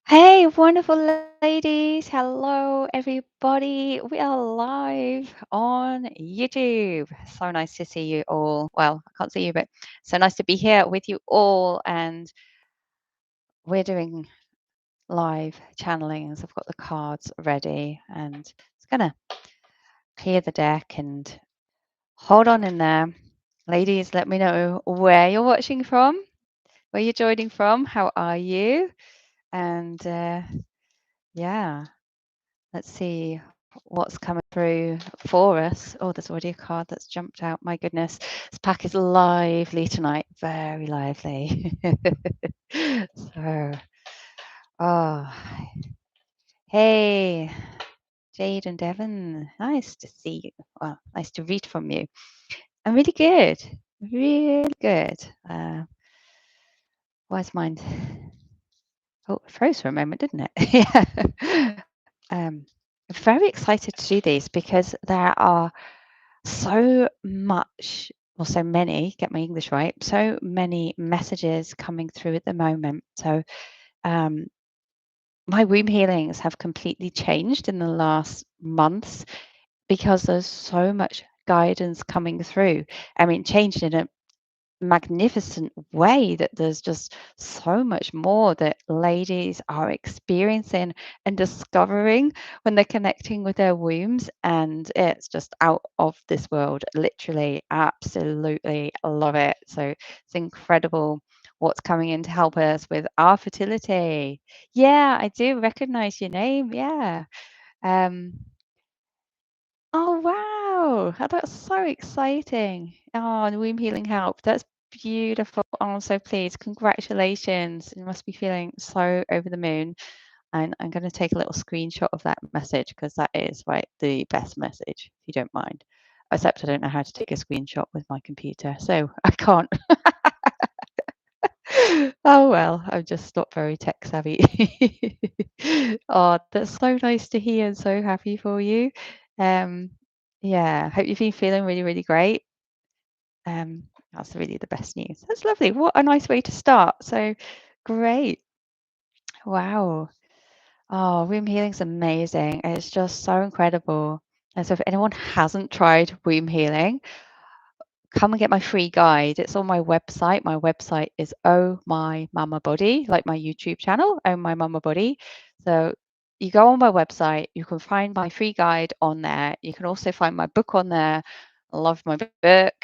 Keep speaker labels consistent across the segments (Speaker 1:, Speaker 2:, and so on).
Speaker 1: Hey, wonderful ladies. Hello, everybody. We are live on YouTube. So nice to see you all. Well, I can't see you, but so nice to be here with you all. And we're doing live channelings. I've got the cards ready and it's going to clear the deck and hold on in there. Ladies, let me know where you're watching from, where you're joining from. How are you? And yeah. Let's see what's coming through for us. Oh, there's already a card that's jumped out. My goodness. This pack is lively tonight. Very lively. So, oh, hey, Jade and Devon. Nice to see you. Well, nice to read from you. I'm really good. Really good. Where's mine? Oh, it froze for a moment, didn't it? Yeah. Um, very excited to do these because there are so much, or so many, get my English right, so many messages coming through at the moment. So, um, my womb healings have completely changed in the last months because there's so much guidance coming through. I mean, changed in a magnificent way that there's just so much more that ladies are experiencing and discovering when they're connecting with their wombs, and it's just out of this world. Literally, absolutely love it. So it's incredible what's coming in to help us with our fertility. Yeah, I do recognize your name. Yeah. um Oh, wow. That's so exciting. Oh, and womb healing help. That's beautiful. Oh, I'm so pleased. Congratulations. You must be feeling so over the moon. And I'm going to take a little screenshot of that message because that is right the best message, if you don't mind. Except I don't know how to take a screenshot with my computer, so I can't. Oh well, I'm just not very tech savvy. Oh, that's so nice to hear and so happy for you. Um, yeah, hope you've been feeling really, really great. That's really the best news. That's lovely. What a nice way to start. So great. Wow. Oh, womb healing's amazing. It's just so incredible. And so if anyone hasn't tried womb healing, come and get my free guide. It's on my website. My website is Oh My Mama Body, like my YouTube channel, Oh My Mama Body. So you go on my website, you can find my free guide on there. You can also find my book on there. I love my book.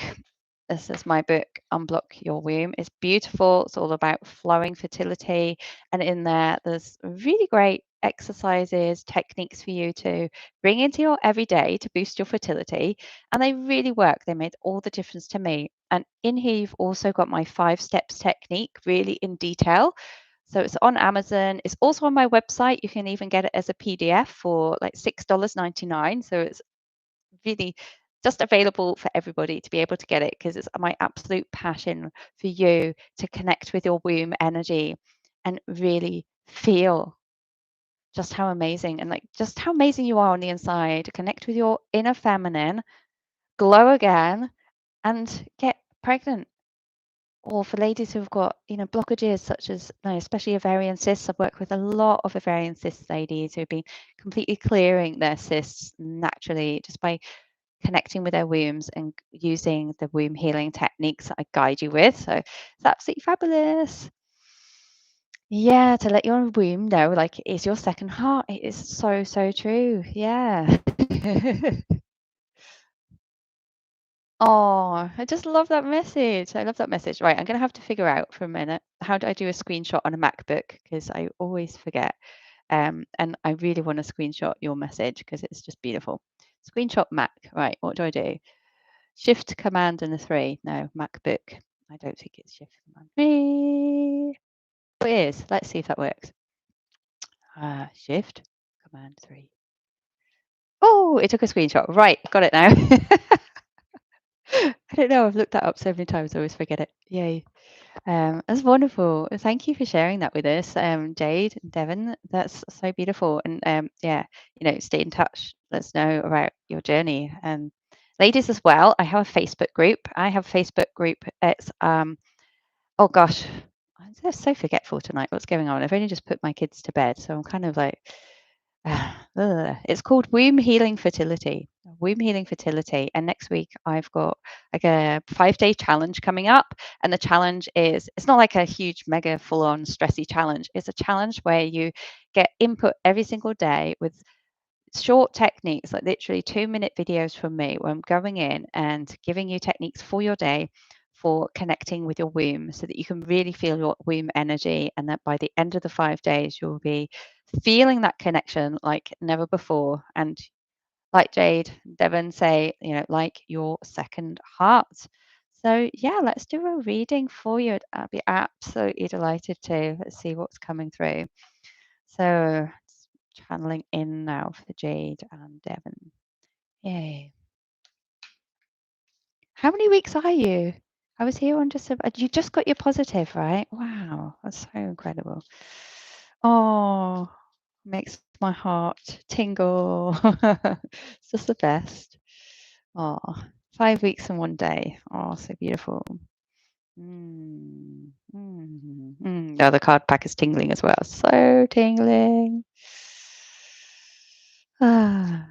Speaker 1: This is my book, Unblock Your Womb. It's beautiful. It's all about flowing fertility. And in there, there's really great exercises, techniques for you to bring into your everyday to boost your fertility. And they really work. They made all the difference to me. And in here, you've also got my 5 steps technique, really in detail. So it's on Amazon. It's also on my website. You can even get it as a PDF for like $6.99. So it's really just available for everybody to be able to get it because it's my absolute passion for you to connect with your womb energy and really feel just how amazing and like just how amazing you are on the inside. Connect with your inner feminine, glow again, and get pregnant. Or for ladies who've got, blockages such as, especially ovarian cysts. I've worked with a lot of ovarian cyst ladies who've been completely clearing their cysts naturally just by connecting with their wombs and using the womb healing techniques that I guide you with. So it's absolutely fabulous. Yeah, to let your womb know, like, it is your second heart. It is so, so true. Yeah. Oh, I just love that message. I love that message. Right, I'm going to have to figure out for a minute how do I do a screenshot on a MacBook because I always forget. And I really want to screenshot your message because it's just beautiful. Screenshot Mac. Right, what do I do? Shift Command and a 3. No, MacBook. I don't think it's Shift Command 3. Oh, it is. Let's see if that works. Shift Command 3. Oh, it took a screenshot. Right, got it now. I don't know. I've looked that up so many times. I always forget it. Yay. That's wonderful. Thank you for sharing that with us, Jade and Devon. That's so beautiful. And yeah, stay in touch. Let us know about your journey. And ladies as well, I have a Facebook group. I have a Facebook group. It's oh gosh, I'm just so forgetful tonight. What's going on? I've only just put my kids to bed, so I'm kind of like, it's called Womb Healing Fertility. Womb Healing Fertility. And next week I've got like a 5-day challenge coming up. And the challenge is it's not like a huge, mega full on stressy challenge. It's a challenge where you get input every single day with short techniques, like literally 2-minute videos from me, where I'm going in and giving you techniques for your day for connecting with your womb so that you can really feel your womb energy. And that by the end of the 5 days, you'll be feeling that connection like never before. And like Jade, Devon say, like your second heart. So, yeah, let's do a reading for you. I'd be absolutely delighted to. Let's see what's coming through. So, channeling in now for Jade and Devon. Yay. How many weeks are you? I was here on just you just got your positive, right? Wow, that's so incredible. Oh, makes my heart tingle. It's just the best. Oh, 5 weeks and 1 day. Oh, so beautiful. The other card pack is tingling as well. So tingling. Ah.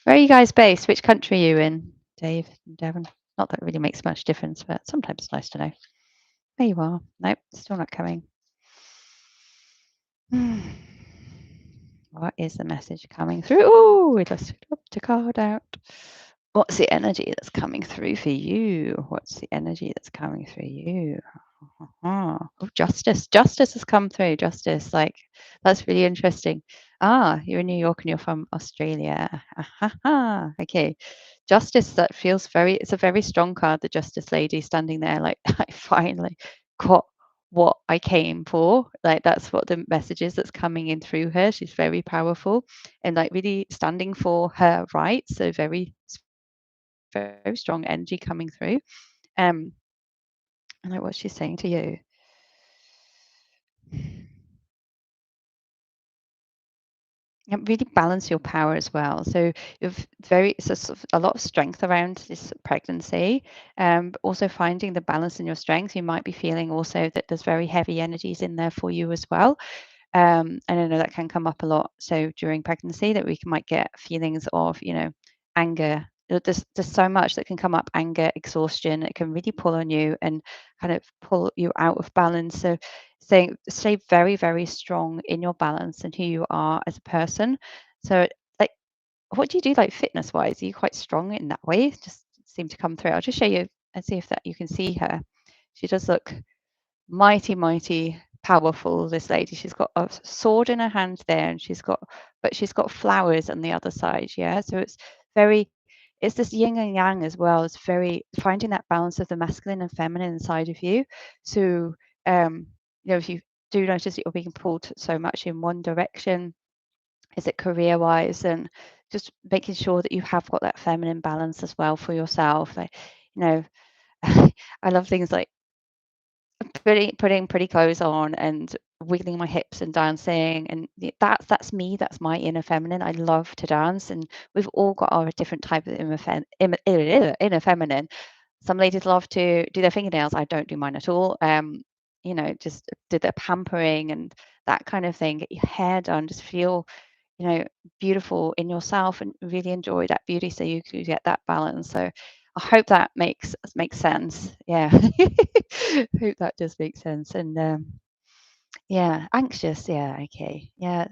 Speaker 1: Where are you guys based? Which country are you in, Dave and Devon? Not that it really makes much difference, but sometimes it's nice to know. There you are. Nope, still not coming. What is the message coming through? Oh, we just dropped a card out. What's the energy that's coming through for you? What's the energy that's coming through you? Oh, justice. Justice has come through. Justice. Like, that's really interesting. Ah, you're in New York and you're from Australia. Okay. Justice, that feels it's a very strong card, the Justice Lady standing there, like, I finally got what I came for. Like, that's what the message is that's coming in through her. She's very powerful and like really standing for her rights. So very strong energy coming through. And like what she's saying to you. And really balance your power as well. So you've sort of a lot of strength around this pregnancy, but also finding the balance in your strength. You might be feeling also that there's very heavy energies in there for you as well. And I know that can come up a lot. So during pregnancy, that we might get feelings of, anger. There's so much that can come up: anger, exhaustion. It can really pull on you and kind of pull you out of balance. So stay very, very strong in your balance and who you are as a person. So, like, what do you do, like, fitness wise? Are you quite strong in that way? Just seem to come through. I'll just show you and see if that you can see her. She does look mighty, mighty powerful, this lady. She's got a sword in her hand there, and she's got flowers on the other side. Yeah. So it's this yin and yang as well. It's very finding that balance of the masculine and feminine inside of you. So, um, if you do notice that you're being pulled so much in one direction, is it career wise, and just making sure that you have got that feminine balance as well for yourself. Like, you know, I love things like putting pretty clothes on and wiggling my hips and dancing, and that's me. That's my inner feminine. I love to dance, and we've all got our different type of inner feminine. Some ladies love to do their fingernails. I don't do mine at all. Just do the pampering and that kind of thing. Get your hair done. Just feel, beautiful in yourself and really enjoy that beauty so you can get that balance. So I hope that makes sense. Yeah. Hope that does make sense. And yeah, anxious. Yeah, okay. Yeah.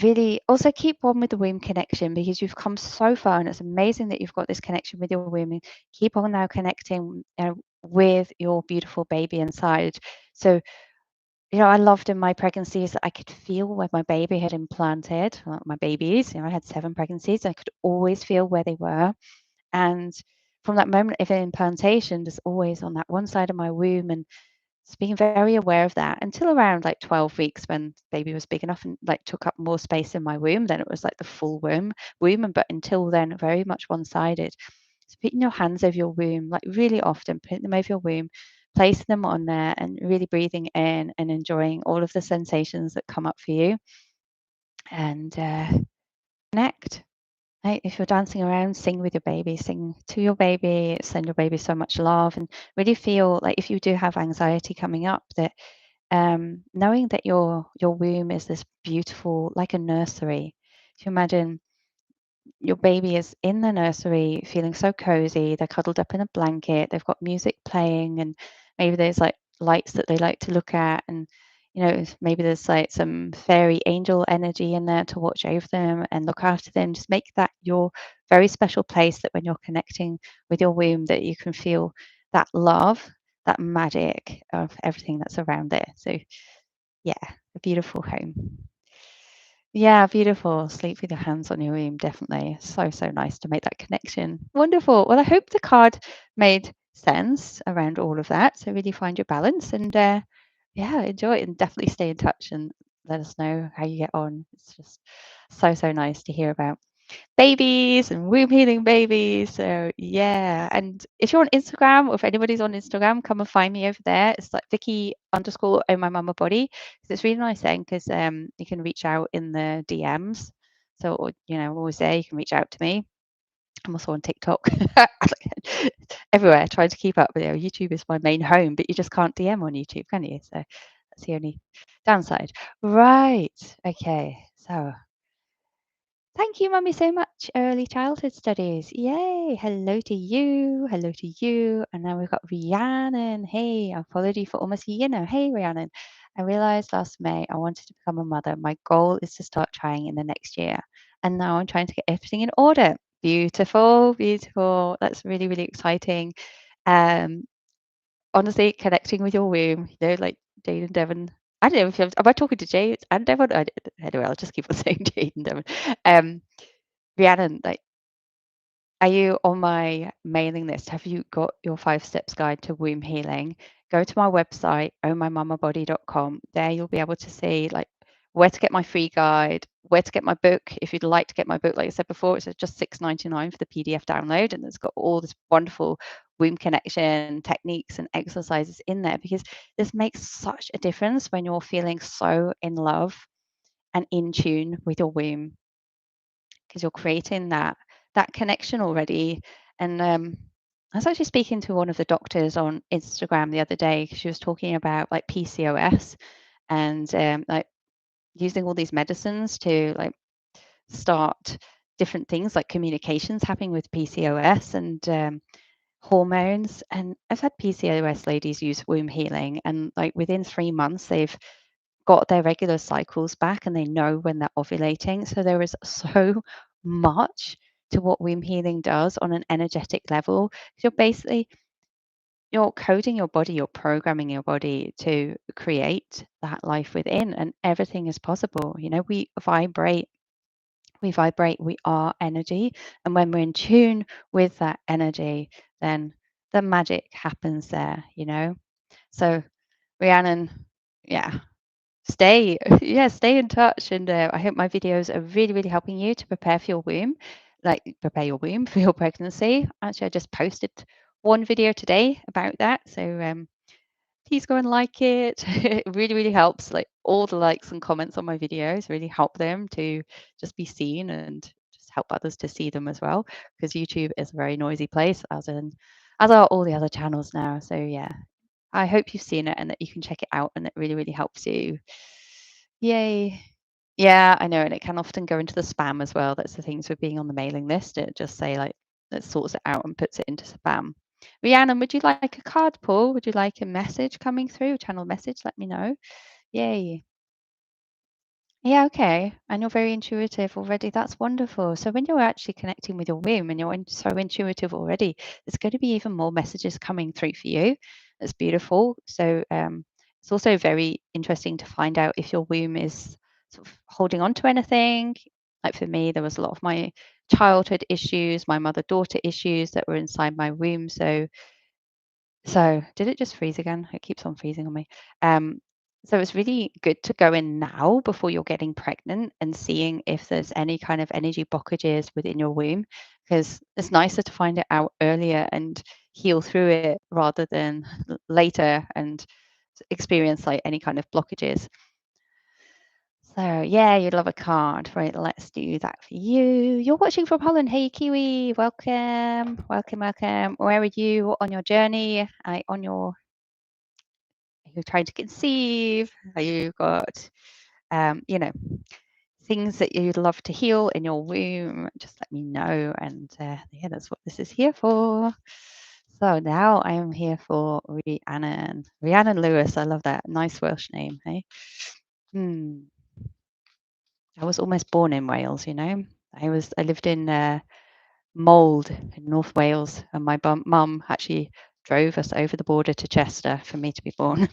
Speaker 1: Really also keep on with the womb connection, because you've come so far and it's amazing that you've got this connection with your womb. And keep on now connecting with your beautiful baby inside. So, I loved in my pregnancies that I could feel where my baby had implanted, my babies. I had 7 pregnancies. I could always feel where they were. And from that moment of implantation, just always on that one side of my womb, and just being very aware of that until around like 12 weeks, when baby was big enough and like took up more space in my womb. Then it was like the full womb. But until then, very much one-sided. So putting your hands over your womb, like really often, putting them over your womb, placing them on there, and really breathing in and enjoying all of the sensations that come up for you, and connect If you're dancing around, sing with your baby, sing to your baby, send your baby so much love, and really feel like if you do have anxiety coming up, that knowing that your womb is this beautiful, like a nursery. If you imagine your baby is in the nursery feeling so cozy, they're cuddled up in a blanket, they've got music playing, and maybe there's like lights that they like to look at, and maybe there's like some fairy angel energy in there to watch over them and look after them. Just make that your very special place, that when you're connecting with your womb, that you can feel that love, that magic of everything that's around it. So yeah, a beautiful home. Yeah, beautiful. Sleep with your hands on your womb, definitely. So, so nice to make that connection. Wonderful. Well, I hope the card made sense around all of that. So, really find your balance and yeah, enjoy it and definitely stay in touch and let us know how you get on. It's just so, so nice to hear about babies and womb healing babies. So yeah, and if you're on Instagram or if anybody's on Instagram, come and find me over there. It's like Vicky underscore oh my mama body. 'Cause it's really nice then because you can reach out in the DMs. So I'm always there. You can reach out to me. I'm also on TikTok. Everywhere, trying to keep up with it. YouTube is my main home, but you just can't DM on YouTube, can you? So that's the only downside. Right. Okay. So thank you, Mummy, so much. Early childhood studies. Yay. Hello to you. Hello to you. And now we've got Rhiannon. Hey, I've followed you for almost a year now. Hey, Rhiannon. I realized last May I wanted to become a mother. My goal is to start trying in the next year. And now I'm trying to get everything in order. Beautiful, beautiful. That's really, really exciting. Um, Honestly, connecting with your womb, like Jade and Devon. I don't know if am I talking to Jade and Devon? Anyway, I'll just keep on saying Jade and Devon. Um, Rhiannon, like, are you on my mailing list? Have you got your 5 steps guide to womb healing? Go to my website, ohmymamabody.com. There you'll be able to see like where to get my free guide, where to get my book. If you'd like to get my book, like I said before, it's just $6.99 for the PDF download, and it's got all this wonderful womb connection techniques and exercises in there because this makes such a difference when you're feeling so in love and in tune with your womb because you're creating that connection already. And I was actually speaking to one of the doctors on Instagram the other day because she was talking about like PCOS and like using all these medicines to like start different things like communications happening with PCOS and hormones. And I've had PCOS ladies use womb healing, and like within 3 months, they've got their regular cycles back and they know when they're ovulating. So there is so much to what womb healing does on an energetic level. You're coding your body, you're programming your body to create that life within, and everything is possible. We vibrate, we are energy. And when we're in tune with that energy, then the magic happens there. So Rhiannon, yeah, stay in touch, and I hope my videos are really, really helping you to prepare for your womb, like prepare your womb for your pregnancy. Actually, I just posted one video today about that, so please go and like it. It really, really helps. Like all the likes and comments on my videos really help them to just be seen and just help others to see them as well, because YouTube is a very noisy place, as are all the other channels now. So yeah, I hope you've seen it and that you can check it out and it really, really helps you. Yay. Yeah, I know, and it can often go into the spam as well. That's the things with being on the mailing list. It just say like it sorts it out and puts it into spam. Rhiannon, would you like a card pull? Would you like a message coming through? Channel message? Let me know. Yay. Yeah, okay. And you're very intuitive already. That's wonderful. So when you're actually connecting with your womb and you're so intuitive already, there's going to be even more messages coming through for you. That's beautiful. So it's also very interesting to find out if your womb is sort of holding on to anything. Like for me, there was a lot of my childhood issues, my mother-daughter issues that were inside my womb. So did it just freeze again? It keeps on freezing on me. So it's really good to go in now before you're getting pregnant and seeing if there's any kind of energy blockages within your womb, because it's nicer to find it out earlier and heal through it rather than later and experience like any kind of blockages. So, yeah, you'd love a card. Right, let's do that for you. You're watching from Holland. Hey, Kiwi, welcome, welcome, welcome. Where are you on your journey? On your, are you trying to conceive? Are you got, you know, things that you'd love to heal in your womb? Just let me know. And yeah, that's what this is here for. So now I am here for Rhiannon. Rhiannon Lewis. I love that. Nice Welsh name, hey? Hmm. I was almost born in Wales, you know. I lived in Mold in North Wales, and my mum actually drove us over the border to Chester for me to be born.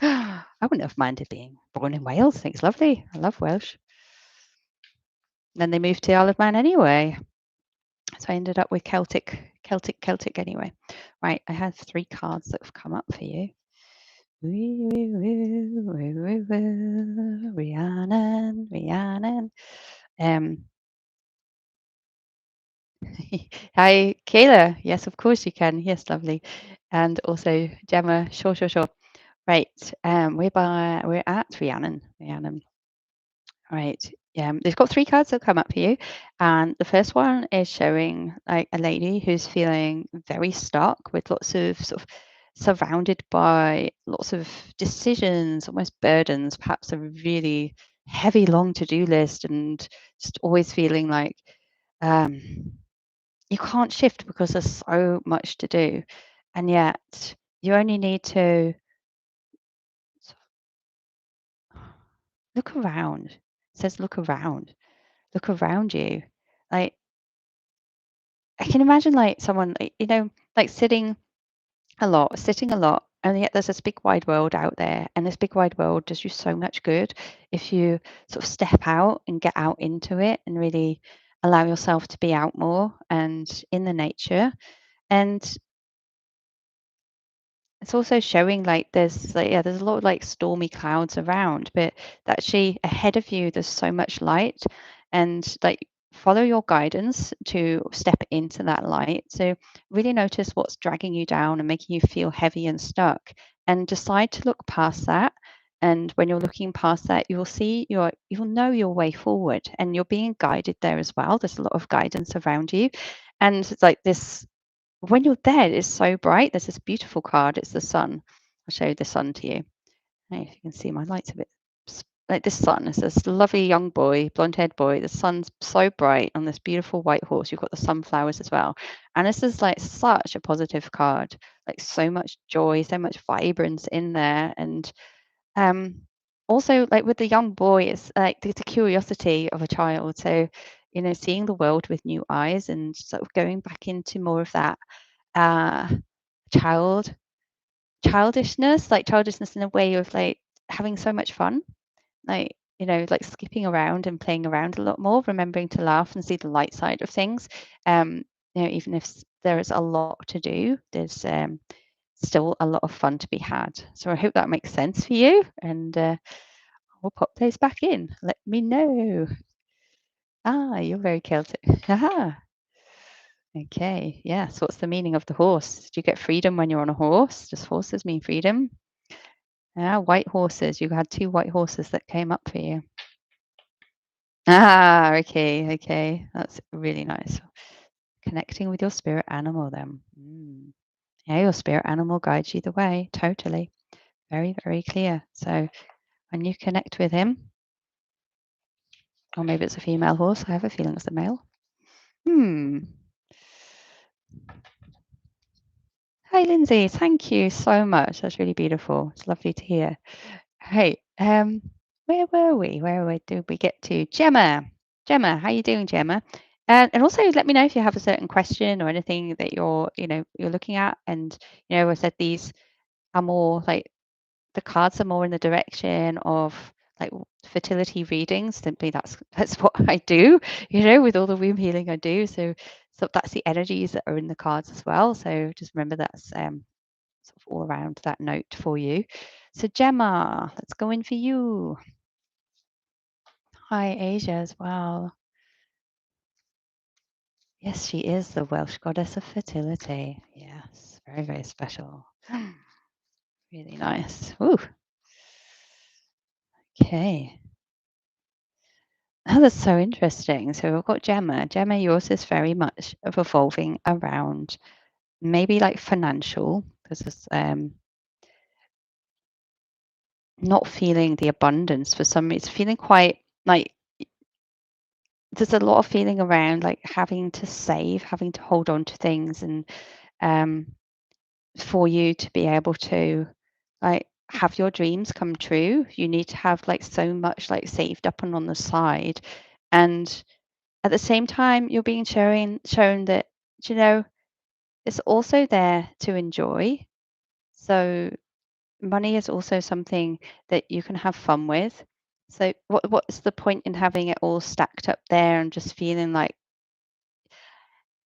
Speaker 1: I wouldn't have minded being born in Wales. I think it's lovely. I love Welsh. Then they moved to Isle of Man anyway, so I ended up with Celtic anyway. Right, I have 3 cards that have come up for you. Rhiannon, Rhiannon. Um, Hi, Kayla. Yes, of course you can. Yes, lovely. And also Gemma. Sure, sure, sure. Right. We're at Rhiannon. Rhiannon. Right. They've got 3 cards that come up for you. And the first one is showing like a lady who's feeling very stuck with lots of sort of surrounded by lots of decisions, almost burdens, perhaps a really heavy, long to-do list, and just always feeling like um you can't shift because there's so much to do. And yet you only need to look around. It says look around. Look around you. Like I can imagine like someone like sitting a lot, and yet there's this big wide world out there, and this big wide world does you so much good if you sort of step out and get out into it and really allow yourself to be out more and in the nature. And it's also showing like there's a lot of like stormy clouds around, but actually ahead of you there's so much light, and like follow your guidance to step into that light. So really notice what's dragging you down and making you feel heavy and stuck, and decide to look past that. And when you're looking past that, you'll know your way forward, and you're being guided there as well. There's a lot of guidance around you, and it's like this when you're there, it's so bright. There's this beautiful card. It's the sun. I'll show the sun to you. I don't know if you can see my light's a bit like this sun. It's this lovely young boy, blonde-haired boy. The sun's so bright on this beautiful white horse. You've got the sunflowers as well. And this is like such a positive card. Like so much joy, so much vibrance in there. And um, also, like with the young boy, it's like the curiosity of a child. So, seeing the world with new eyes and sort of going back into more of that uh, child childishness in a way of like having so much fun, like like skipping around and playing around a lot more, remembering to laugh and see the light side of things. um Even if there is a lot to do, there's still a lot of fun to be had. So I hope that makes sense for you, and we'll pop those back in. Let me know. You're very Celtic. Aha. Okay, yes. What's the meaning of the horse? Do you get freedom when you're on a horse? Does horses mean freedom? White horses. You had 2 white horses that came up for you. Okay, okay. That's really nice. Connecting with your spirit animal then. Yeah, your spirit animal guides you the way. Totally. Very, very clear. So when you connect with him, or maybe it's a female horse. I have a feeling it's a male. Hmm. Hi, Lindsay. Thank you so much. That's really beautiful. It's lovely to hear. Hey, where were we? Where did we get to? Gemma. Gemma, how you doing, Gemma? And also let me know if you have a certain question or anything that you're looking at. And I said these are more like the cards are more in the direction of like fertility readings. Simply that's what I do, with all the womb healing I do. So that's the energies that are in the cards as well. So just remember that's sort of all around that note for you. So Gemma, let's go in for you. Hi, Asia as well. Yes, she is the Welsh goddess of fertility. Yes, very, very special. Really nice. Ooh, okay. Oh, that's so interesting. So we've got Gemma. Gemma, yours is very much of evolving around maybe like financial, because it's not feeling the abundance for some. It's feeling quite like there's a lot of feeling around like having to save, having to hold on to things, and um, for you to be able to like have your dreams come true, you need to have like so much like saved up and on the side, and at the same time, you're being shown that, you know, it's also there to enjoy. So money is also something that you can have fun with. So what's the point in having it all stacked up there and just feeling like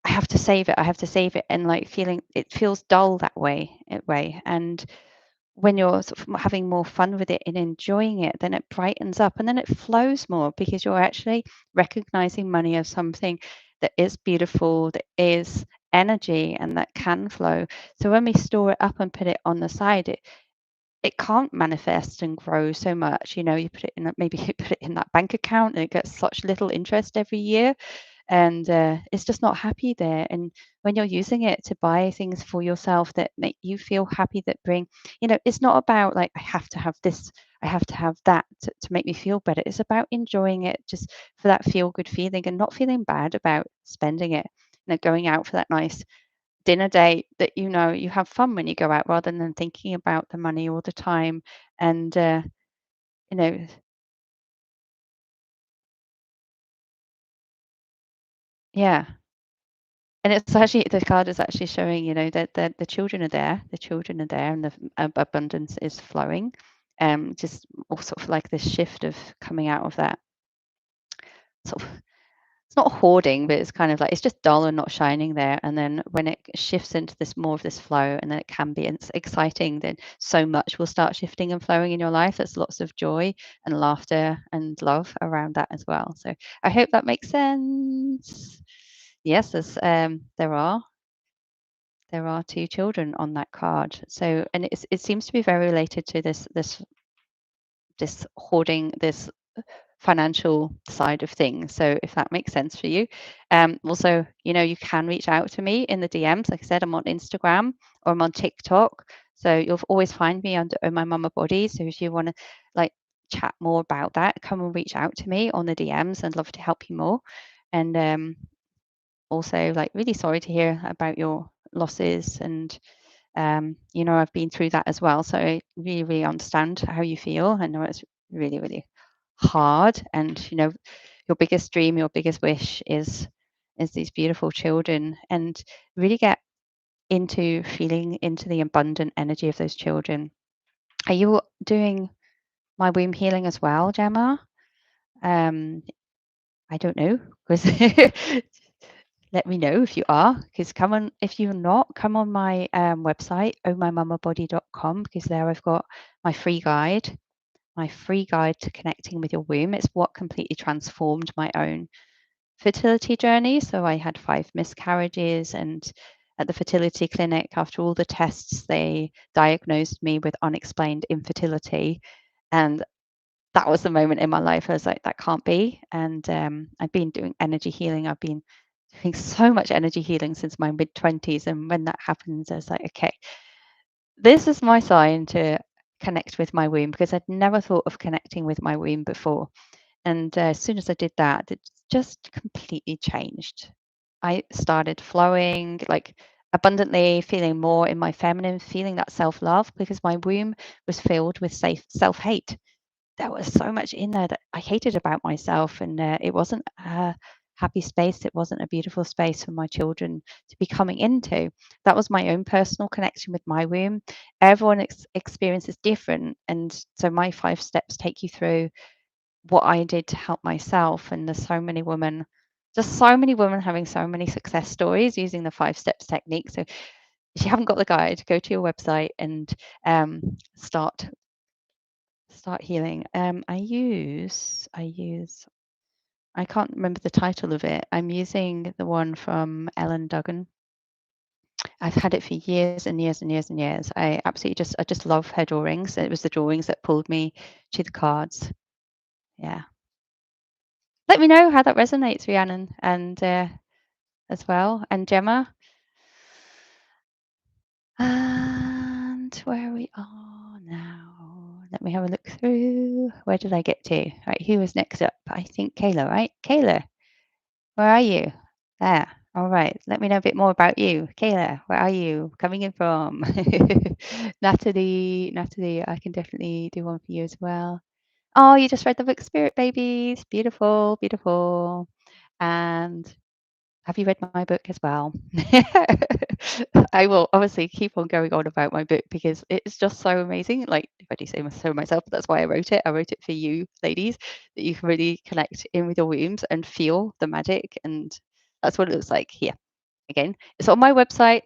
Speaker 1: I have to save it, I have to save it, and like feeling it feels dull that way. And when you're sort of having more fun with it and enjoying it, then it brightens up and then it flows more because you're actually recognizing money as something that is beautiful, that is energy and that can flow. So when we store it up and put it on the side, it can't manifest and grow so much. You know, you put it in maybe you put it in that bank account and it gets such little interest every year, and it's just not happy there. And when you're using it to buy things for yourself that make you feel happy, that bring, it's not about like I have to have this, I have to have that to make me feel better. It's about enjoying it just for that feel good feeling and not feeling bad about spending it. Going out for that nice dinner date that you have fun when you go out rather than thinking about the money all the time. And you know yeah. And it's actually the card is actually showing, that the children are there. The children are there, and the abundance is flowing. Just all sort of like this shift of coming out of that sort of. It's not hoarding, but it's kind of like it's just dull and not shining there. And then when it shifts into this more of this flow, and then it can be it's exciting. Then so much will start shifting and flowing in your life. There's lots of joy and laughter and love around that as well. So I hope that makes sense. Yes, there are two children on that card. So, and it seems to be very related to this hoarding, this financial side of things. So, if that makes sense for you, also, you can reach out to me in the DMs. Like I said, I'm on Instagram or I'm on TikTok. So you'll always find me under Oh My Mama Body. So if you want to like chat more about that, come and reach out to me on the DMs. I'd love to help you more. And also, like, really sorry to hear about your losses, and I've been through that as well, so I really, really understand how you feel. I know it's really, really hard, and your biggest dream, your biggest wish is these beautiful children, and really get into feeling into the abundant energy of those children. Are you doing my womb healing as well, Gemma? Um, I don't know, because let me know if you are, because come on, if you're not, come on my website, ohmymamabody.com, because there I've got my free guide to connecting with your womb. It's what completely transformed my own fertility journey. So I had 5 miscarriages, and at the fertility clinic, after all the tests, they diagnosed me with unexplained infertility. And that was the moment in my life I was like, that can't be. And I've been doing energy healing. I've been doing so much energy healing since my mid 20s. And when that happens, I was like, okay, this is my sign to connect with my womb, because I'd never thought of connecting with my womb before. And as soon as I did that, it just completely changed. I started flowing like abundantly, feeling more in my feminine, feeling that self love, because my womb was filled with safe self hate. There was so much in there that I hated about myself, and it wasn't a happy space. It wasn't a beautiful space for my children to be coming into. That was my own personal connection with my womb. Everyone experience is different, and so my 5 steps take you through what I did to help myself. And there's so many women, just so many women having so many success stories using the 5 steps technique. So if you haven't got the guide, go to your website and start healing. I can't remember the title of it. I'm using the one from Ellen Duggan. I've had it for years and years and years and years. I just love her drawings. It was the drawings that pulled me to the cards. Yeah. Let me know how that resonates, Rhiannon, and as well, and Gemma. And where we are now. Let me have a look through. Where did I get to? Right, who was next up? I think Kayla, right? Kayla, where are you? There. All right. Let me know a bit more about you. Kayla, where are you coming in from? Natalie, I can definitely do one for you as well. Oh, you just read the book Spirit Babies. Beautiful, beautiful. And have you read my book as well? I will obviously keep on going on about my book because it's just so amazing. Like, if I do say so myself, that's why I wrote it. I wrote it for you, ladies, that you can really connect in with your wombs and feel the magic. And that's what it looks like here. Again, it's on my website,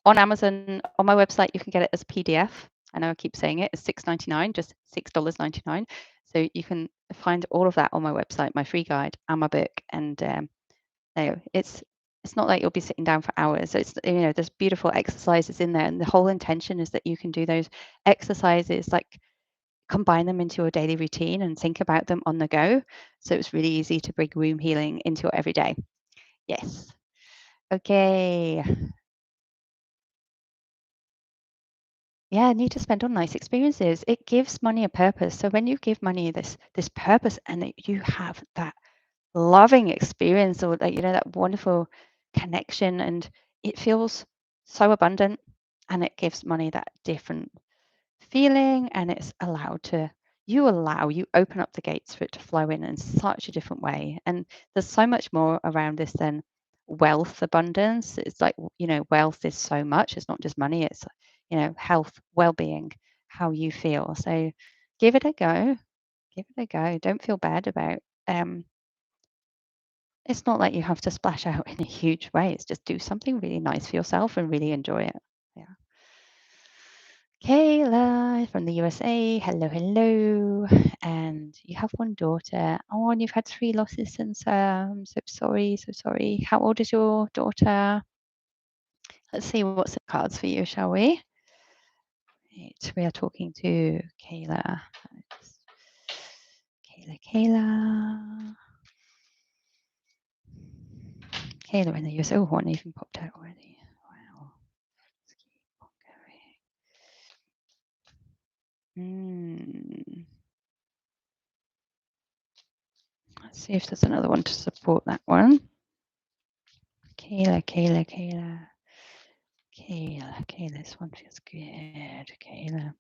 Speaker 1: on Amazon. On my website, you can get it as PDF. I know I keep saying it. It's $6.99, just $6.99. So you can find all of that on my website, my free guide and my book. And no, it's not like you'll be sitting down for hours. So it's, there's beautiful exercises in there, and the whole intention is that you can do those exercises, like combine them into your daily routine and think about them on the go. So it's really easy to bring womb healing into your everyday. Yes. Okay. Yeah, need to spend on nice experiences. It gives money a purpose. So when you give money this purpose, and that you have that loving experience, or that that wonderful connection, and it feels so abundant, and it gives money that different feeling, and it's allowed to you open up the gates for it to flow in such a different way. And there's so much more around this than wealth abundance. It's like, wealth is so much. It's not just money. It's health, well-being, how you feel. So give it a go. Give it a go. Don't feel bad about um it's not like you have to splash out in a huge way. It's just do something really nice for yourself and really enjoy it. Yeah. Kayla from the USA. Hello, hello. And you have one daughter. Oh, and you've had three losses since. I'm so sorry, so sorry. How old is your daughter? Let's see what's the cards for you, shall we? Right, we are talking to Kayla. Kayla. Kayla in the USA. Oh, one even popped out already. Wow. Let's keep on going. Let's see if there's another one to support that one. Kayla. This one feels good. Kayla.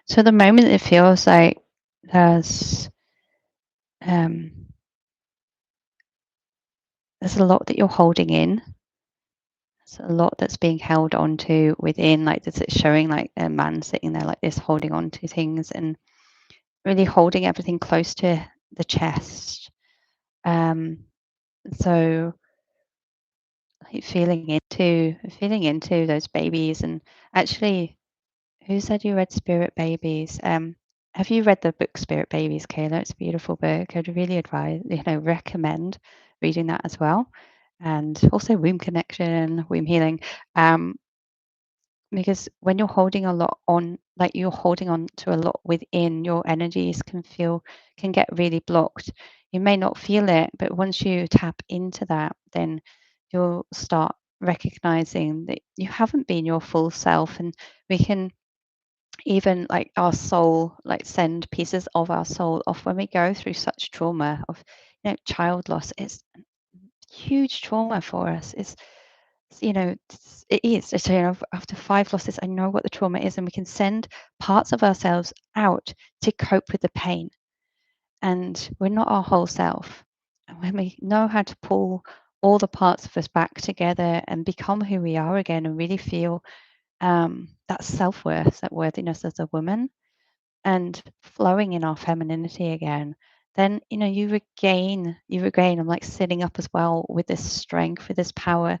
Speaker 1: So the moment it feels like um, there's a lot that you're holding in. There's a lot that's being held onto within, like this. It's showing like a man sitting there like this, holding on to things and really holding everything close to the chest. So like feeling into those babies. And actually, who said you read Spirit Babies? Have you read the book Spirit Babies, Kayla? It's a beautiful book. I'd really recommend reading that as well. And also womb connection, womb healing. Because when you're holding a lot on, like you're holding on to a lot within, your energies can get really blocked. You may not feel it, but once you tap into that, then you'll start recognizing that you haven't been your full self. And we can even, like, our soul, like, send pieces of our soul off when we go through such trauma of child loss. It's huge trauma for us. It is. So, after 5 losses, I know what the trauma is, and we can send parts of ourselves out to cope with the pain. And we're not our whole self. And when we know how to pull all the parts of us back together and become who we are again, and really feel that self-worth, that worthiness as a woman, and flowing in our femininity again, then you regain. I'm like sitting up as well with this strength, with this power.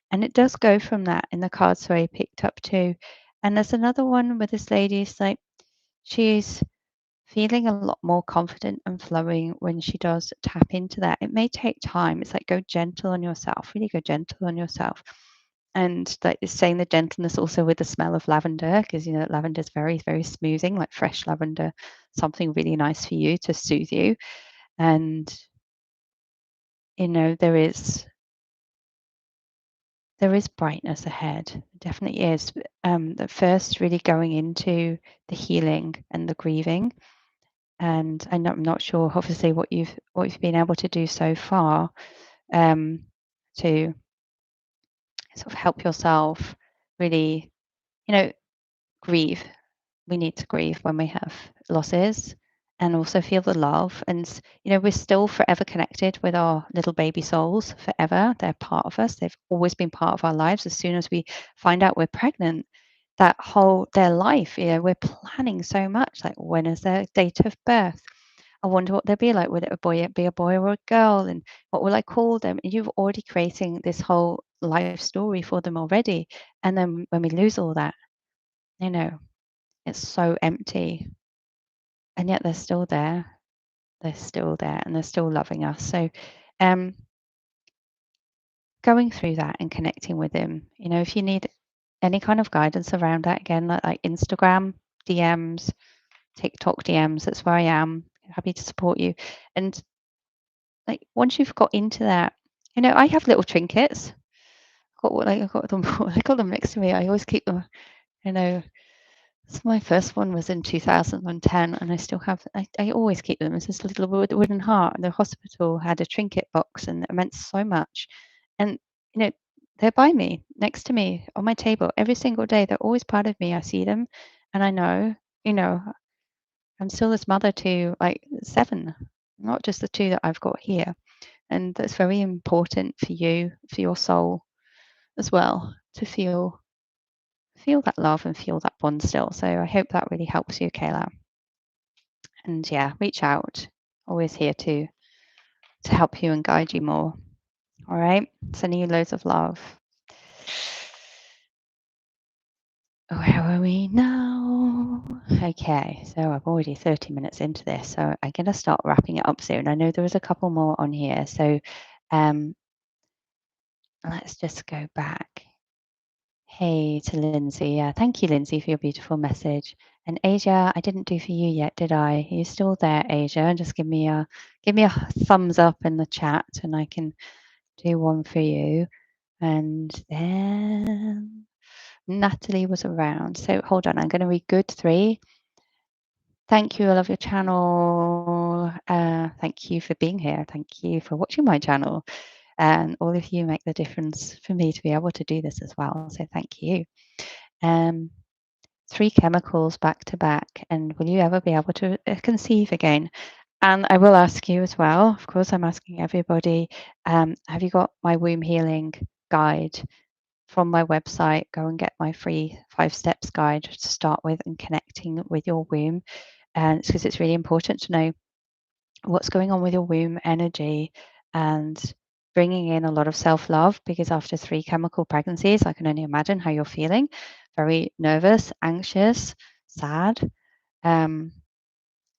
Speaker 1: And it does go from that in the cards where I picked up too. And there's another one where this lady is like, she's feeling a lot more confident and flowing when she does tap into that. It may take time. It's like, go gentle on yourself, really go gentle on yourself. And like it's saying the gentleness also with the smell of lavender, because you know lavender is very, very smoothing, like fresh lavender, something really nice for you to soothe you. And you know, there is brightness ahead. It definitely is. At first really going into the healing and the grieving. And I'm not sure obviously what you've been able to do so far, um, to sort of help yourself really, you know, grieve. We need to grieve when we have losses and also feel the love. And, you know, we're still forever connected with our little baby souls forever. They're part of us. They've always been part of our lives. As soon as we find out we're pregnant, that whole their life, you know, we're planning so much. Like, when is their date of birth? I wonder what they'll be like. Will it be a boy or a girl? And what will I call them? And you're already creating this whole life story for them already. And then when we lose all that, you know, it's so empty, and yet they're still there. They're still there, and they're still loving us. So, um, going through that and connecting with him, you know, if you need any kind of guidance around that, again, like Instagram DMs, TikTok DMs, that's where I am. Happy to support you. And like once you've got into that, you know, I have little trinkets. I've got them. I got them next to me. I always keep them. You know, so my first one was in 2010, and I still have. I always keep them. It's this little wooden heart. The hospital had a trinket box, and it meant so much. And you know, they're by me, next to me, on my table every single day. They're always part of me. I see them, and I know, you know, I'm still this mother to like 7, not just the 2 that I've got here. And that's very important for you, for your soul as well, to feel that love and feel that bond still. So I hope that really helps you, Kayla. And yeah, reach out. Always here to help you and guide you more. All right. Sending you loads of love. Where are we now? Okay, so I'm already 30 minutes into this, so I'm going to start wrapping it up soon. I know there was a couple more on here, so um, let's just go back. Hey to Lindsay. Yeah, thank you, Lindsay, for your beautiful message. And Asia, I didn't do for you yet, did I? Are you still there, Asia? Just give me a thumbs up in the chat, and I can do one for you. And then Natalie was around. So hold on, I'm going to read good 3. Thank you. I love your channel. Thank you for being here. Thank you for watching my channel. And all of you make the difference for me to be able to do this as well. So thank you. 3 chemicals back to back, and will you ever be able to conceive again? And I will ask you as well, of course, I'm asking everybody, have you got my womb healing guide from my website? Go and get my free 5 steps guide to start with and connecting with your womb. And because it's really important to know what's going on with your womb energy and bringing in a lot of self-love, because after 3 chemical pregnancies, I can only imagine how you're feeling. Very nervous, anxious, sad, and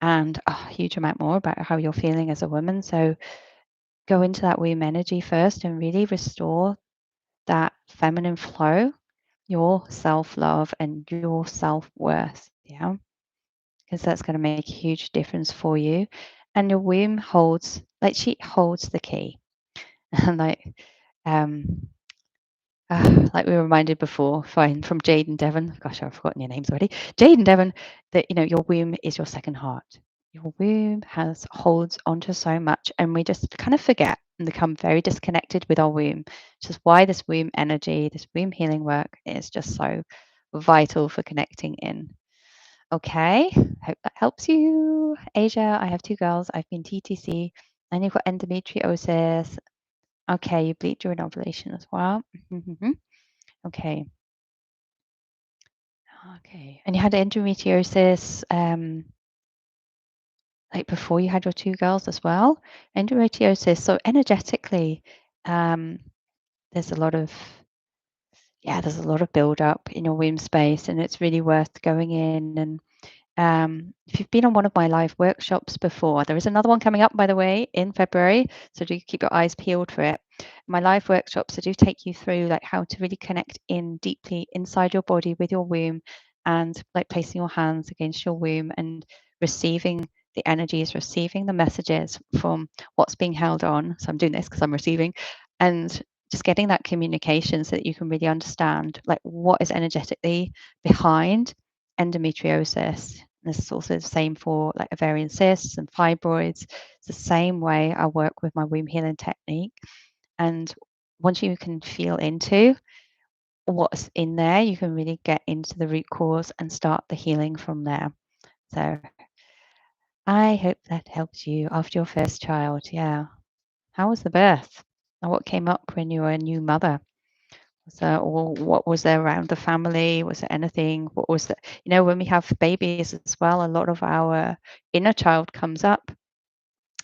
Speaker 1: a huge amount more about how you're feeling as a woman. So go into that womb energy first and really restore that feminine flow, your self-love and your self-worth. Yeah, because that's going to make a huge difference for you. And your womb holds, like, she holds the key. And um like we were reminded before, fine, from Jade and Devon. Gosh, I've forgotten your names already. Jade and Devon, that you know your womb is your second heart. Your womb holds onto so much, and we just kind of forget and become very disconnected with our womb. Which is why this womb energy, this womb healing work is just so vital for connecting in. Okay, hope that helps you. Asia, I have 2 girls. I've been TTC, and you've got endometriosis. Okay, you bleed during ovulation as well. Okay. Okay. And you had endometriosis, like before you had your 2 girls as well? Endometriosis, so energetically, um, there's a lot of there's a lot of build up in your womb space, and it's really worth going in and If you've been on one of my live workshops before, there is another one coming up, by the way, in February. So do keep your eyes peeled for it. My live workshops, I do take you through like how to really connect in deeply inside your body with your womb, and like placing your hands against your womb and receiving the energies, receiving the messages from what's being held on. So I'm doing this because I'm receiving, and just getting that communication so that you can really understand like what is energetically behind endometriosis. This is also the same for like ovarian cysts and fibroids. It's the same way I work with my womb healing technique. And once you can feel into what's in there, you can really get into the root cause and start the healing from there. So I hope that helps you after your first child. Yeah. How was the birth? And what came up when you were a new mother? Was there, or what was there around the family? Was there anything? What was the, when we have babies as well, a lot of our inner child comes up,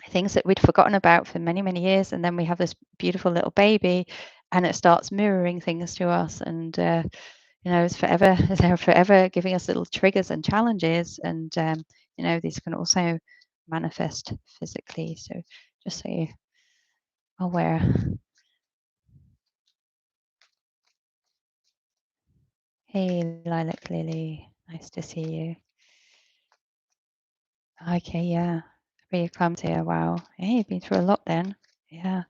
Speaker 1: things that we'd forgotten about for many, many years. And then we have this beautiful little baby and it starts mirroring things to us. And, it's forever, they're forever giving us little triggers and challenges. And, these can also manifest physically. So just so you're aware. Hey, Lilac Lily, nice to see you. Okay, yeah. Preeclampsia, wow. Hey, you've been through a lot then. Yeah,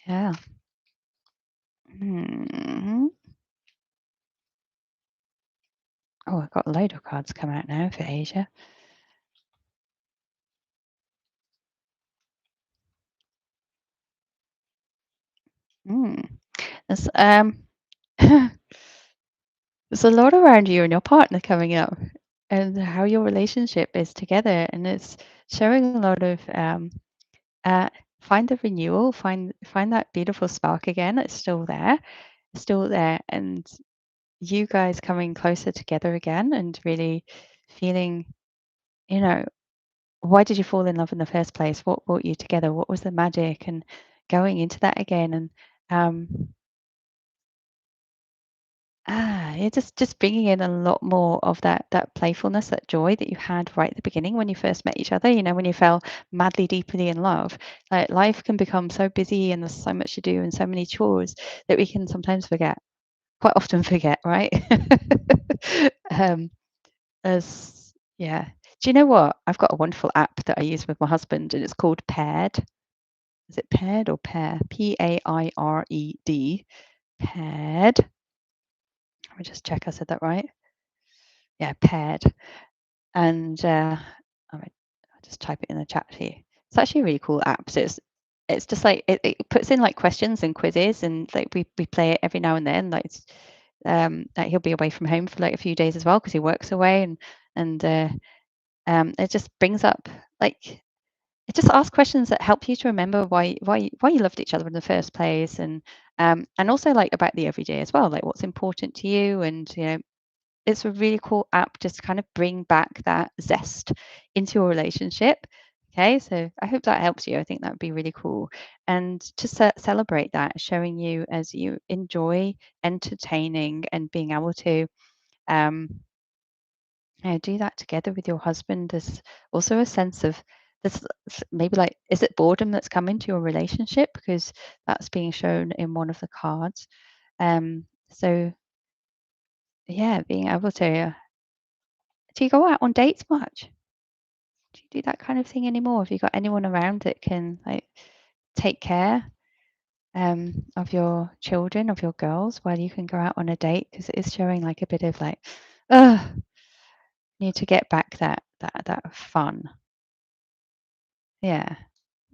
Speaker 1: yeah. Hmm. Oh, I've got a load of cards come out now for Asia. Mm. There's there's a lot around you and your partner coming up, and how your relationship is together, and it's showing a lot of uh find the renewal, find that beautiful spark again. It's still there, and you guys coming closer together again and really feeling, you know, why did you fall in love in the first place? What brought you together? What was the magic? And going into that again, and um, you're just bringing in a lot more of that playfulness, that joy that you had right at the beginning when you first met each other. When you fell madly, deeply in love. Like life can become so busy and there's so much to do and so many chores that we can sometimes forget, quite often forget, right? um, As yeah. Do you know what? I've got a wonderful app that I use with my husband, and it's called Paired. Is it Paired or Pair? Paired. Paired. Let me just check I said that right. Yeah, Paired. And I'll just type it in the chat for you. It's actually a really cool app. So it's just like it puts in like questions and quizzes, and like we play it every now and then. Like he'll be away from home for like a few days as well because he works away, and it just brings up like it just asks questions that help you to remember why you loved each other in the first place, and also like about the everyday as well, like what's important to you, and it's a really cool app just to kind of bring back that zest into your relationship. Okay, so I hope that helps you. I think that would be really cool, and to celebrate that, showing you as you enjoy entertaining and being able to um, do that together with your husband. There's also a sense of this, maybe like, is it boredom that's come into your relationship? Because that's being shown in one of the cards. So yeah, being able to, do you go out on dates much? Do you do that kind of thing anymore? Have you got anyone around that can like take care of your children, of your girls, while you can go out on a date? Because it is showing like a bit of like, oh, need to get back that fun. Yeah.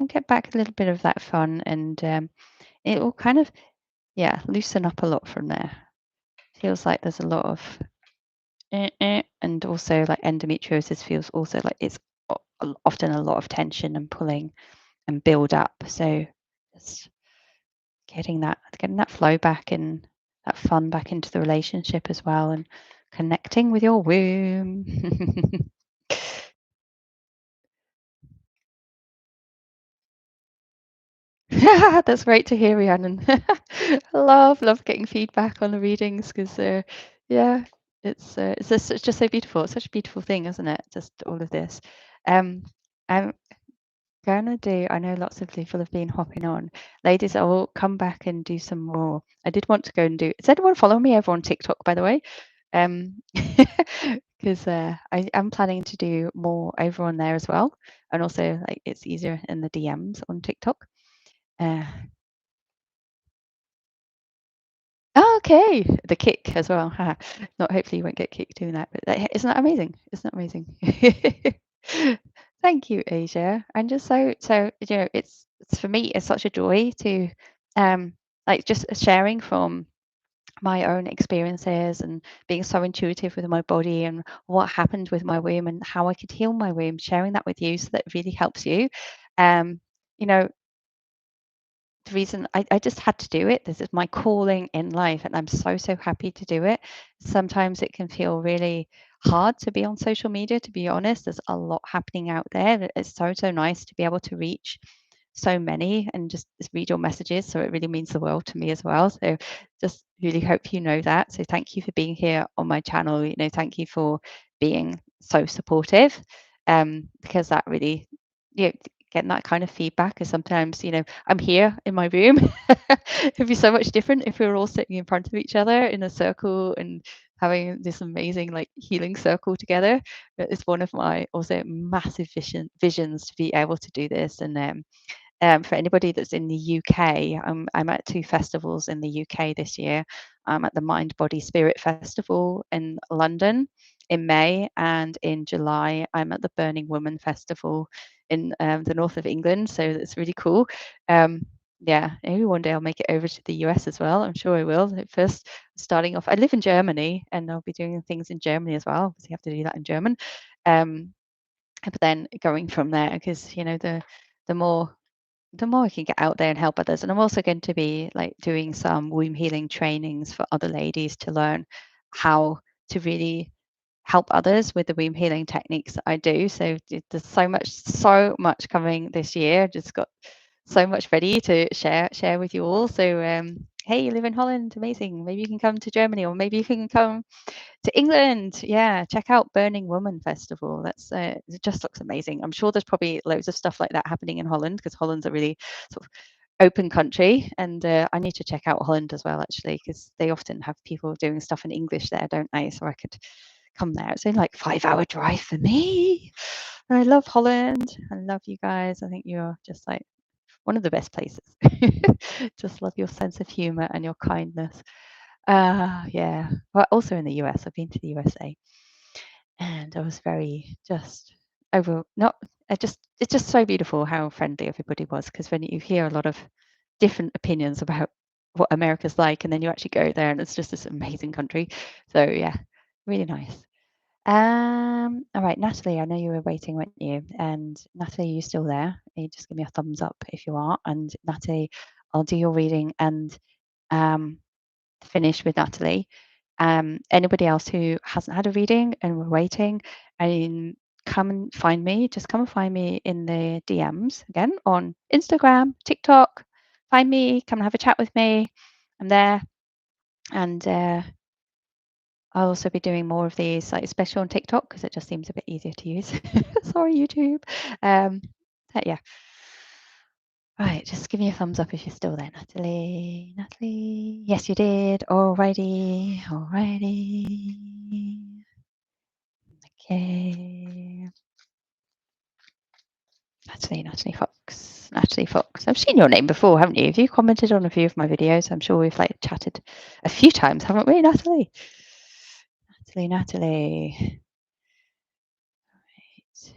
Speaker 1: And get back a little bit of that fun, and it will kind of, yeah, loosen up a lot from there. Feels like there's a lot of and also like endometriosis feels also like it's often a lot of tension and pulling and build up. So just getting that flow back and that fun back into the relationship as well, and connecting with your womb. That's great to hear, Rhiannon. Love getting feedback on the readings because, yeah, It's just so beautiful. It's such a beautiful thing, isn't it? Just all of this. Um, I'm gonna do. I know lots of people have been hopping on. Ladies, I will come back and do some more. I did want to go and do. Does anyone follow me over on TikTok, by the way? Um, because I am planning to do more over on there as well, and also like it's easier in the DMs on TikTok. Uh, oh, okay, the kick as well. Haha. Not hopefully you won't get kicked doing that, but isn't that amazing? Isn't that amazing? Thank you, Asia. And just it's for me, it's such a joy to um like just sharing from my own experiences and being so intuitive with my body and what happened with my womb and how I could heal my womb, sharing that with you so that it really helps you. Um, you know, the reason I just had to do it. This is my calling in life, and I'm so, so happy to do it. Sometimes it can feel really hard to be on social media, to be honest. There's a lot happening out there. It's so, so nice to be able to reach so many and just read your messages. So it really means the world to me as well. So just really hope you know that. So thank you for being here on my channel. Thank you for being so supportive. Because that really, you know, getting that kind of feedback is sometimes, I'm here in my room. It'd be so much different if we were all sitting in front of each other in a circle and having this amazing like healing circle together. But it's one of my also massive visions to be able to do this. And for anybody that's in the UK, I'm at two festivals in the UK this year. I'm at the Mind Body Spirit Festival in London in May, and in July I'm at the Burning Woman Festival in the north of England. So it's really cool. Yeah, maybe one day I'll make it over to the US as well. I'm sure I will. At first, starting off, I live in Germany, and I'll be doing things in Germany as well because you have to do that in German. Um, but then going from there, because the more the more I can get out there and help others. And I'm also going to be like doing some womb healing trainings for other ladies to learn how to really help others with the womb healing techniques that I do. So there's so much coming this year. Just got so much ready to share with you all. So hey, you live in Holland, amazing. Maybe you can come to Germany, or maybe you can come to England. Yeah, check out Burning Woman Festival. It just looks amazing. I'm sure there's probably loads of stuff like that happening in Holland because Holland's a really sort of open country, and I need to check out Holland as well actually because they often have people doing stuff in English there, don't they? So I could come there. It's only like 5 hour drive for me. And I love Holland. I love you guys. I think you're just like one of the best places. Just love your sense of humor and your kindness. Yeah. Well, also in the US, I've been to the USA, and I was very just over not I just it's just so beautiful how friendly everybody was, because when you hear a lot of different opinions about what America's like, and then you actually go there and it's just this amazing country. So yeah, really nice. All right, Natalie, I know you were waiting, weren't you? And Natalie, are you still there? You just give me a thumbs up if you are. And Natalie, I'll do your reading and um finish with Natalie. Anybody else who hasn't had a reading and we're waiting, and come and find me. Just come and find me in the DMs again on Instagram, TikTok. Find me, come and have a chat with me. I'm there, and I'll also be doing more of these, like especially on TikTok because it just seems a bit easier to use. Sorry, YouTube. But yeah. Right, just give me a thumbs up if you're still there, Natalie. Natalie, yes, you did. Alrighty, alrighty. Okay. Natalie Fox. Natalie Fox. I've seen your name before, haven't you? Have you commented on a few of my videos? I'm sure we've like chatted a few times, haven't we, Natalie? Natalie. Right.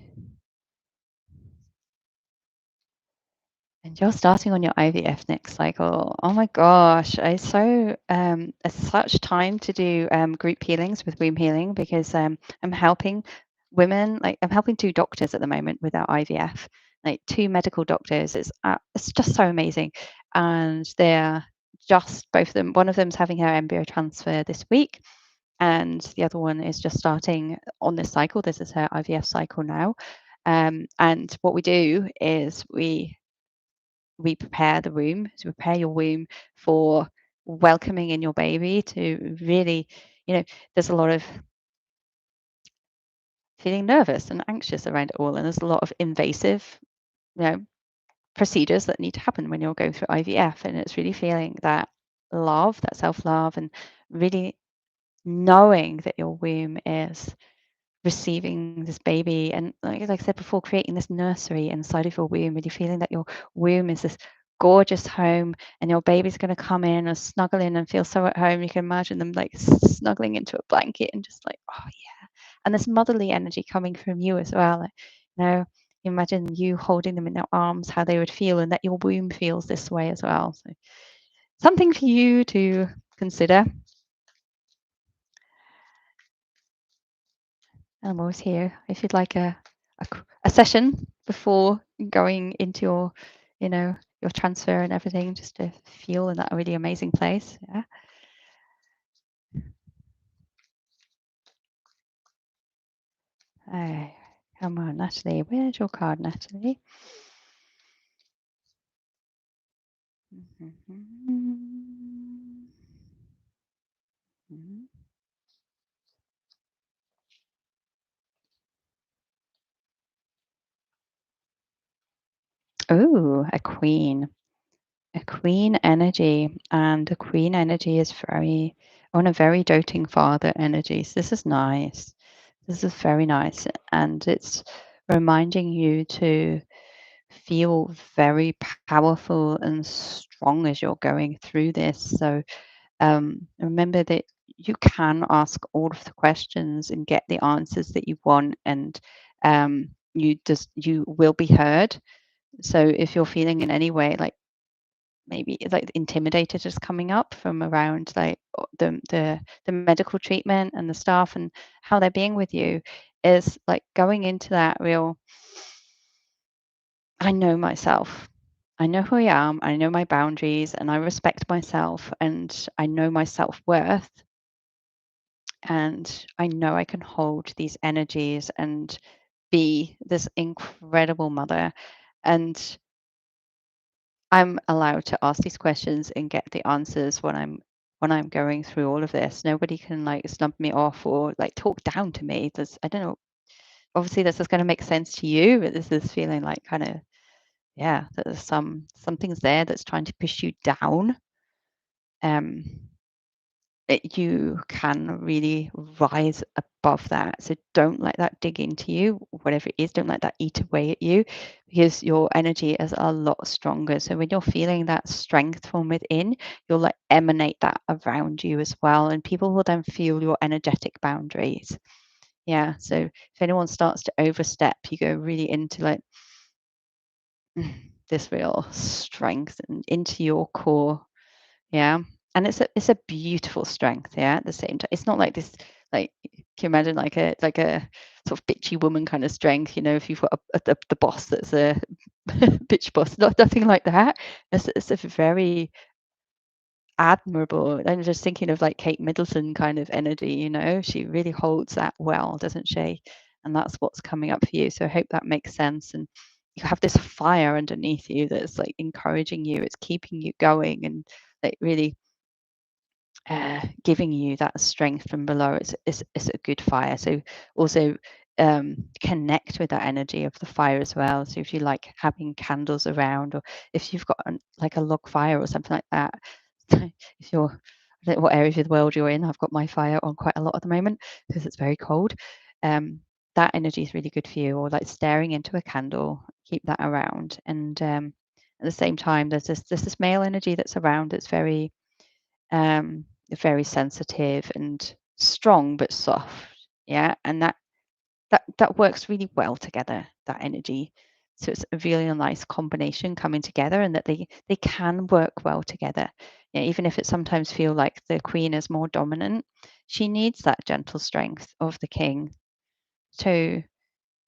Speaker 1: And you're starting on your IVF next cycle. Oh my gosh, it's such time to do group healings with womb healing, because I'm helping women. Like I'm helping two doctors at the moment with our IVF, like two medical doctors. It's just so amazing, and they're just both of them. One of them's having her embryo transfer this week, and the other one is just starting on this cycle. This is her IVF cycle now. And what we do is we prepare the womb, to prepare your womb for welcoming in your baby, to really you know, there's a lot of feeling nervous and anxious around it all, and there's a lot of invasive, you know, procedures that need to happen when you're going through IVF, and it's really feeling that love, that self-love, and really knowing that your womb is receiving this baby, and like I said before, creating this nursery inside of your womb, really feeling that your womb is this gorgeous home, and your baby's going to come in and snuggle in and feel so at home. You can imagine them like snuggling into a blanket and just like, oh yeah, and this motherly energy coming from you as well, like, you know, imagine you holding them in their arms, how they would feel, and that your womb feels this way as well. So something for you to consider. I'm always here if you'd like a session before going into your, you know, your transfer and everything, just to feel in that really amazing place. Yeah. Oh, come on, Natalie. Where's your card, Natalie? Oh, a queen. A queen energy. And a queen energy is very, on a very doting father energy. So this is nice. This is very nice. And it's reminding you to feel very powerful and strong as you're going through this. So remember that you can ask all of the questions and get the answers that you want, and you will be heard. So if you're feeling in any way like maybe like intimidated is coming up from around like the medical treatment and the staff and how they're being with you, is like going into that real, I know myself. I know who I am. I know my boundaries and I respect myself and I know my self-worth, and I know I can hold these energies and be this incredible mother. And I'm allowed to ask these questions and get the answers when I'm going through all of this. Nobody can like snub me off or like talk down to me. There's, I don't know. Obviously, this is going to make sense to you, but this is feeling like kind of, yeah, that there's something's there that's trying to push you down. Um, you can really rise above that. So don't let that dig into you, whatever it is. Don't let that eat away at you, because your energy is a lot stronger. So when you're feeling that strength from within, you'll like emanate that around you as well. And people will then feel your energetic boundaries. Yeah. So if anyone starts to overstep, you go really into like this real strength and into your core. Yeah, and it's a beautiful strength, yeah, at the same time. It's not like this, like, can you imagine like a sort of bitchy woman kind of strength, you know, if you've got the boss that's a bitch boss, nothing like that. It's a very admirable. I'm just thinking of like Kate Middleton kind of energy, you know. She really holds that well, doesn't she? And that's what's coming up for you. So I hope that makes sense. And you have this fire underneath you that's like encouraging you, it's keeping you going and like really giving you that strength from below. It's a good fire. So also connect with that energy of the fire as well. So if you like having candles around, or if you've got like a log fire or something like that, if you're, I don't know what area of the world you're in. I've got my fire on quite a lot at the moment because it's very cold. Um, that energy is really good for you. Or like staring into a candle, keep that around. And at the same time, there's this male energy that's around. That's um, very sensitive and strong but soft. Yeah, and that works really well together. That energy. So it's a really nice combination coming together, and that they can work well together. Yeah, even if it sometimes feel like the queen is more dominant, she needs that gentle strength of the king to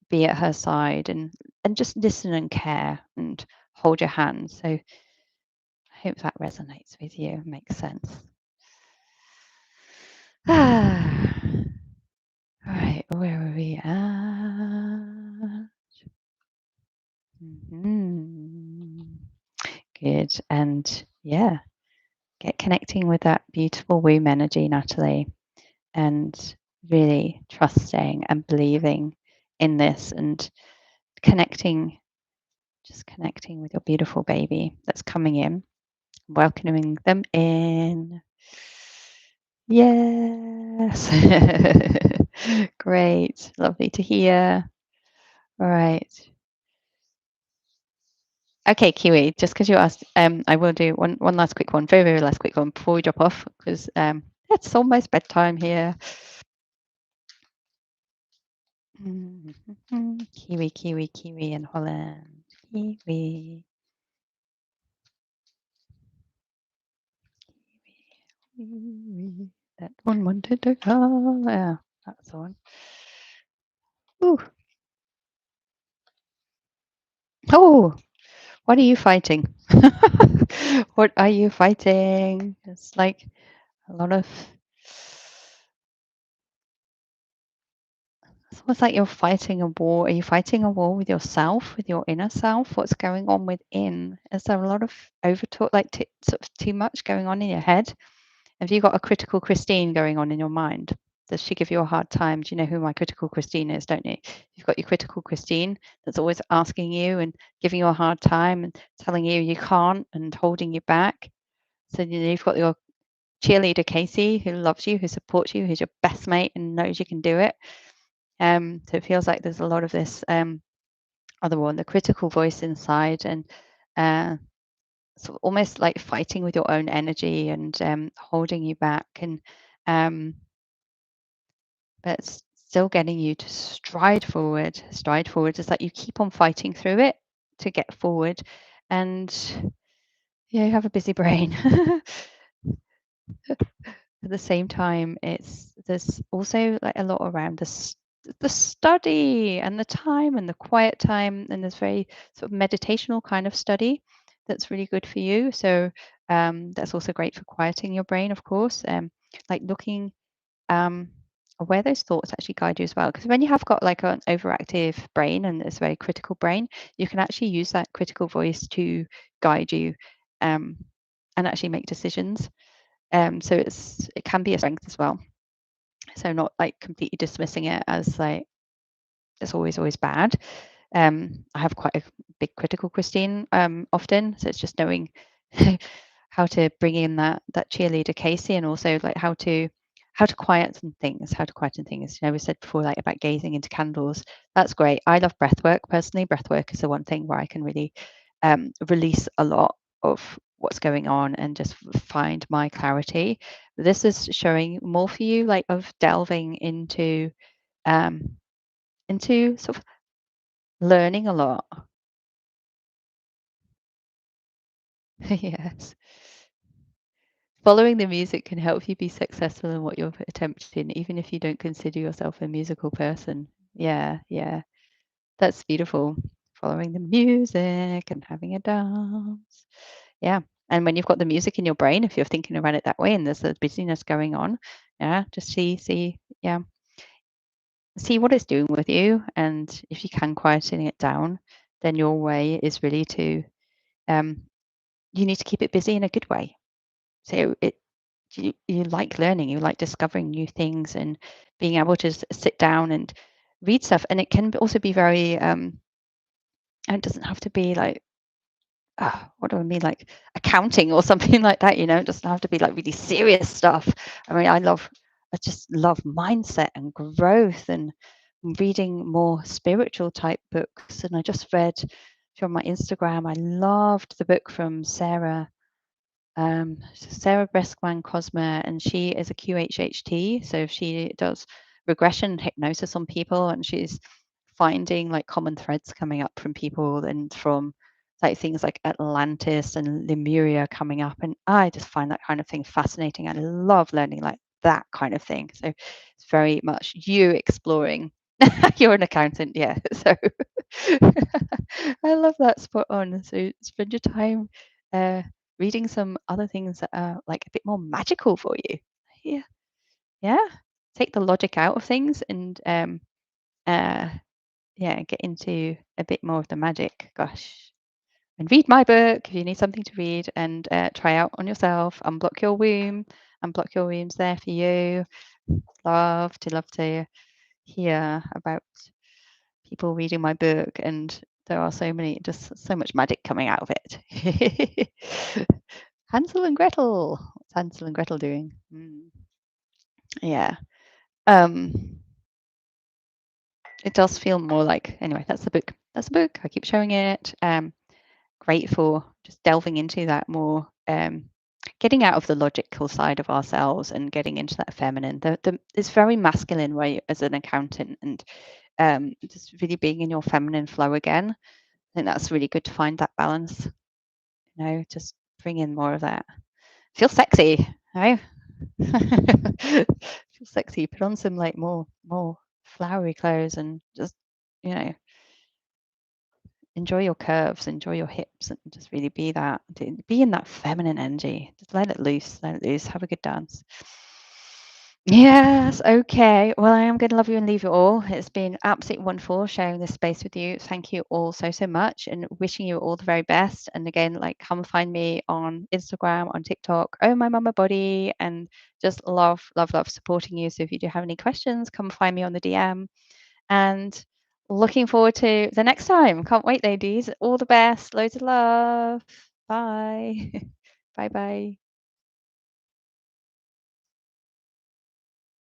Speaker 1: be at her side and just listen and care and hold your hand. So I hope that resonates with you. Makes sense. Ah, right, where are we at? Mhm. Good. And yeah, get connecting with that beautiful womb energy, Natalie. and really trusting and believing in this and connecting, just connecting with your beautiful baby that's coming in, welcoming them in. Yes. Great. Lovely to hear. All right. Okay, Kiwi, just because you asked, I will do one last quick one, very, very last quick one before we drop off, because it's almost bedtime here. Kiwi, Kiwi, Kiwi in Holland. Kiwi. Kiwi. That one wanted to go. Yeah, that's the one. Ooh. Oh, what are you fighting? What are you fighting? It's like a lot of, it's almost like you're fighting a war. Are you fighting a war with yourself, with your inner self? What's going on within? Is there a lot of overtalk, like sort of too much going on in your head? Have you got a critical Christine going on in your mind? Does she give you a hard time? Do you know who my critical Christine is, don't you? You've got your critical Christine that's always asking you and giving you a hard time and telling you you can't and holding you back. So you've got your cheerleader Casey who loves you, who supports you, who's your best mate and knows you can do it. So it feels like there's a lot of this other one, the critical voice inside, and uh, sort of almost like fighting with your own energy and holding you back, and um, but still getting you to stride forward. Stride forward is like you keep on fighting through it to get forward, and yeah, you have a busy brain. At the same time, it's there's also like a lot around the study and the time and the quiet time, and there's very sort of meditational kind of study that's really good for you. So that's also great for quieting your brain, of course. Like looking um, where those thoughts actually guide you as well. Because when you have got like an overactive brain and it's a very critical brain, you can actually use that critical voice to guide you um, and actually make decisions. So it can be a strength as well. So not like completely dismissing it as like it's always bad. I have quite a big critical Christine often, so it's just knowing how to bring in that cheerleader Casey, and also like how to quieten things, how to quieten things. You know, we said before like about gazing into candles. That's great. I love breath work personally. Breath work is the one thing where I can really release a lot of what's going on and just find my clarity. This is showing more for you, like of delving um, into sort of learning a lot. Yes. Following the music can help you be successful in what you're attempting, even if you don't consider yourself a musical person. Yeah, yeah. That's beautiful. Following the music and having a dance. Yeah. And when you've got the music in your brain, if you're thinking about it that way and there's a busyness going on, yeah, just yeah, see what it's doing with you. And if you can quieten it down, then your way is really to um you need to keep it busy in a good way. So you like learning, you like discovering new things and being able to sit down and read stuff. And it can also be very and it doesn't have to be like what do I mean, like accounting or something like that, you know, it doesn't have to be like really serious stuff. I mean, I just love mindset and growth and reading more spiritual type books. And I just read from my Instagram, I loved the book from Sarah Breskman Cosma, and she is a QHHT. So she does regression hypnosis on people, and she's finding like common threads coming up from people and from like things like Atlantis and Lemuria coming up. And I just find that kind of thing fascinating. I love learning like that kind of thing. So it's very much you exploring. You're an accountant, yeah. So I love that, spot on. So spend your time uh, reading some other things that are like a bit more magical for you. Yeah, yeah. Take the logic out of things and uh, yeah, get into a bit more of the magic. Gosh, and read my book if you need something to read and try out on yourself. Unblock your womb. Unblock your womb's there for you. love to hear about people reading my book, and there are so many, just so much magic coming out of it. Hansel and Gretel. What's Hansel and Gretel doing? Yeah. Um, it does feel more like, anyway, that's the book. That's the book. I keep showing it. Great for just delving into that more, getting out of the logical side of ourselves and getting into that feminine. It's very masculine way as an accountant, and just really being in your feminine flow again. I think that's really good to find that balance. Just bring in more of that. Feel sexy, right? Feel sexy. Put on some like more flowery clothes and just you know enjoy your curves, enjoy your hips, and just really be in that feminine energy. Just let it loose. Have a good dance. Yes, okay. Well, I am going to love you and leave you all. It's been absolutely wonderful sharing this space with you. Thank you all so, so much, and wishing you all the very best. And again, like, come find me on Instagram, on TikTok, oh my mama body, and just love, love, love supporting you. So if you do have any questions, come find me on the DM. And looking forward to the next time. Can't wait, ladies. All the best. Loads of love. Bye. Bye bye.